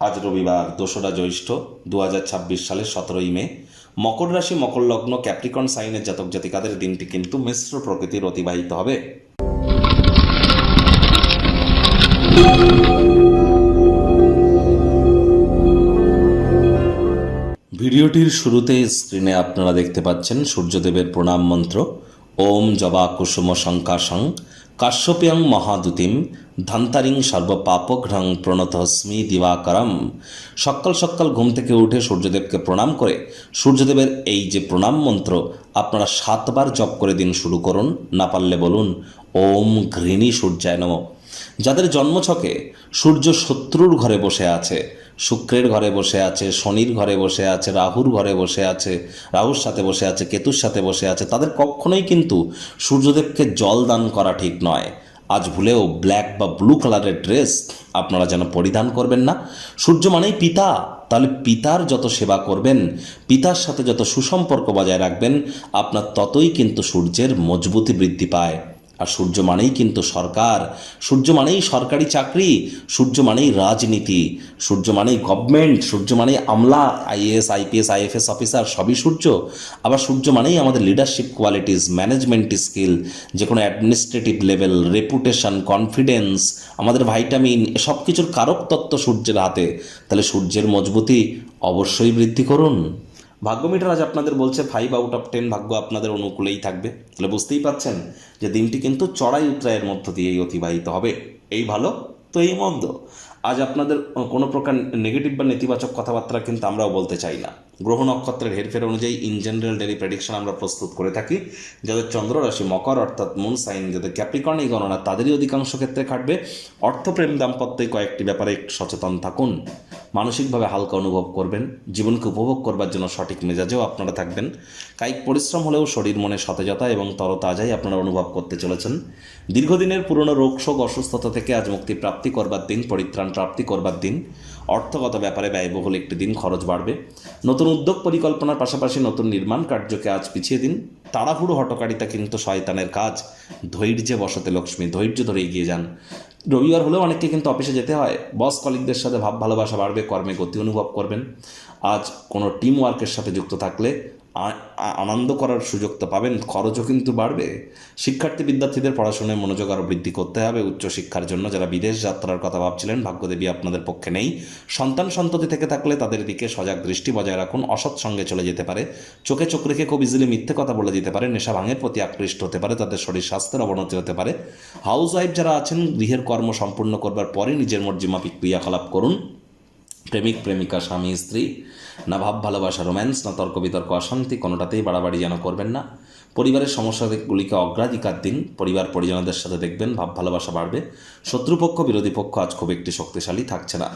আজ রবিবার 2রা জ্যৈষ্ঠ 2026 সালের 17ই মে। মকর রাশি, মকর লগ্ন, ক্যাপ্রিকর্ন সাইনের জাতক জাতিকাদের দিনটি কিন্তু মিশ্র প্রকৃতির অতিবাহিত হবে। ভিডিওটির শুরুতে স্ক্রিনে আপনারা দেখতে পাচ্ছেন সূর্যদেবের প্রণাম মন্ত্র। ওম জবা কুসুম শঙ্কাশং কাশ্যপ্যং মহাদুতিম ধান্তারিং সর্বপাপঘ্রং প্রণতস্মি দিবাকরম। সকাল সকাল ঘুম থেকে উঠে সূর্যদেবকে প্রণাম করে সূর্যদেবের এই যে প্রণাম মন্ত্র আপনারা 7 বার জপ করে দিন শুরু করুন। না পারলে বলুন ওম ঘৃণী সূর্যায় নমঃ। যাদের জন্মছকে সূর্য শত্রুর ঘরে বসে আছে, শুক্রের ঘরে বসে আছে, শনির ঘরে বসে আছে, রাহুর ঘরে বসে আছে, রাহুর সাথে বসে আছে, কেতুর সাথে বসে আছে, তাদের কখনোই কিন্তু সূর্যদেবকে জল দান করা ঠিক নয়। আজ ভুলেও ব্ল্যাক বা ব্লু কালারের ড্রেস আপনারা যেন পরিধান করবেন না। সূর্য মানেই পিতা, তাহলে পিতার যত সেবা করবেন, পিতার সাথে যত সুসম্পর্ক বজায় রাখবেন, আপনার ততই কিন্তু সূর্যের মজবুতি বৃদ্ধি পায়। আর সূর্য মানেই কিন্তু সরকার, সূর্য মানেই সরকারি চাকরি, সূর্য মানেই রাজনীতি, সূর্য মানেই গভর্নমেন্ট, সূর্য মানেই আমলা, আইএএস আইপিএস আইএফএস অফিসার, সবই সূর্য। আবার সূর্য মানেই আমাদের লিডারশিপ কোয়ালিটিস, ম্যানেজমেন্ট স্কিল, যে কোনো অ্যাডমিনিস্ট্রেটিভ লেভেল, রেপুটেশন, কনফিডেন্স, আমাদের ভাইটামিন, সব কিছুর কারক তত্ত্ব সূর্যের হাতে। তাহলে সূর্যের মজবুতি অবশ্যই বৃদ্ধি করুন। ভাগ্য মিটার আজ আপনাদের বলছে 5 আউট অফ 10 ভাগ্য আপনাদের অনুকূলেই থাকবে। তাহলে বুঝতেই পাচ্ছেন যে দিনটি কিন্তু চড়াই উতরাইয়ের মধ্য দিয়েই অতিবাহিত হবে। এই ভালো তো এই মন্দ। আজ আপনাদের কোনো প্রকার নেগেটিভ বা নেতিবাচক কথাবার্তা কিন্তু আমরাও বলতে চাই না। গ্রহ নক্ষত্রের হেরফের অনুযায়ী ইন জেনারেল ডেলি প্রেডিকশন আমরা প্রস্তুত করে থাকি। যাদের চন্দ্র রাশি মকর অর্থাৎ মুন সাইন, যাদের ক্যাপ্রিকর্ন এই গণনা তাদেরই অধিকাংশ ক্ষেত্রে খাটবে। অর্থপ্রেম দাম্পত্যে কয়েকটি ব্যাপারে একটু সচেতন থাকুন। মানসিকভাবে হালকা অনুভব করবেন। জীবনকে উপভোগ করবার জন্য সঠিক মেজাজেও আপনারা থাকবেন। কায়িক পরিশ্রম হলেও শরীর মনে সতেজতা এবং তরতাজাই আপনারা অনুভব করতে চলেছেন। দীর্ঘদিনের পুরনো রোগ শোক অসুস্থতা থেকে আজ মুক্তি প্রাপ্তি করবার দিন, পরিত্রাণ প্রাপ্তি করবার দিন। অর্থগত ব্যাপারে ব্যয়বহুল একটি দিন, খরচ বাড়বে। নতুন উদ্যোগ পরিকল্পনার পাশাপাশি নতুন নির্মাণ কার্যকে আজ পিছিয়ে দিন। তাড়াহুড়ো হটকারিতা কিন্তু শয়তানের কাজ। ধৈর্যে বসতে লক্ষ্মী, ধৈর্য ধরে এগিয়ে যান। রবিবার হলেও অনেককে কিন্তু অফিসে যেতে হয়। বস কলিগদের সাথে ভাব ভালোবাসা বাড়বে, কর্মে গতি অনুভব করবেন। আজ কোনো টিম ওয়ার্কের সাথে যুক্ত থাকলে আনন্দ করার সুযোগ তো পাবেন, খরচও কিন্তু বাড়বে। শিক্ষার্থী বিদ্যার্থীদের পড়াশোনায় মনোযোগ আরও বৃদ্ধি করতে হবে। উচ্চশিক্ষার জন্য যারা বিদেশ যাত্রার কথা ভাবছিলেন, ভাগ্যদেবী আপনাদের পক্ষে নেই। সন্তান সন্ততি থেকে থাকলে তাদের দিকে সজাগ দৃষ্টি বজায় রাখুন। অসৎ সঙ্গে চলে যেতে পারে, চোখে চোখ রেখে খুব ইজিলি মিথ্যে কথা বলে দিতে পারে, নেশা ভাঙের প্রতি আকৃষ্ট হতে পারে, তাদের শরীর স্বাস্থ্যের অবনতি হতে পারে। হাউস ওয়াইফ যারা আছেন, গৃহের কর্ম সম্পূর্ণ করবার পরে নিজের মর্জিমাফিক ক্রিয়াকলাপ করুন। প্রেমিক প্রেমিকা, স্বামী স্ত্রী, না ভাব ভালোবাসা রোম্যান্স, না তর্ক বিতর্ক অশান্তি, কোনোটাতেই বাড়াবাড়ি যেন করবেন না। পরিবারের সমস্যাগুলিকে অগ্রাধিকার দিন। পরিবার পরিজনদের সাথে দেখবেন ভাব ভালোবাসা বাড়বে। শত্রুপক্ষ বিরোধী পক্ষ আজ খুব একটি শক্তিশালী থাকছে না।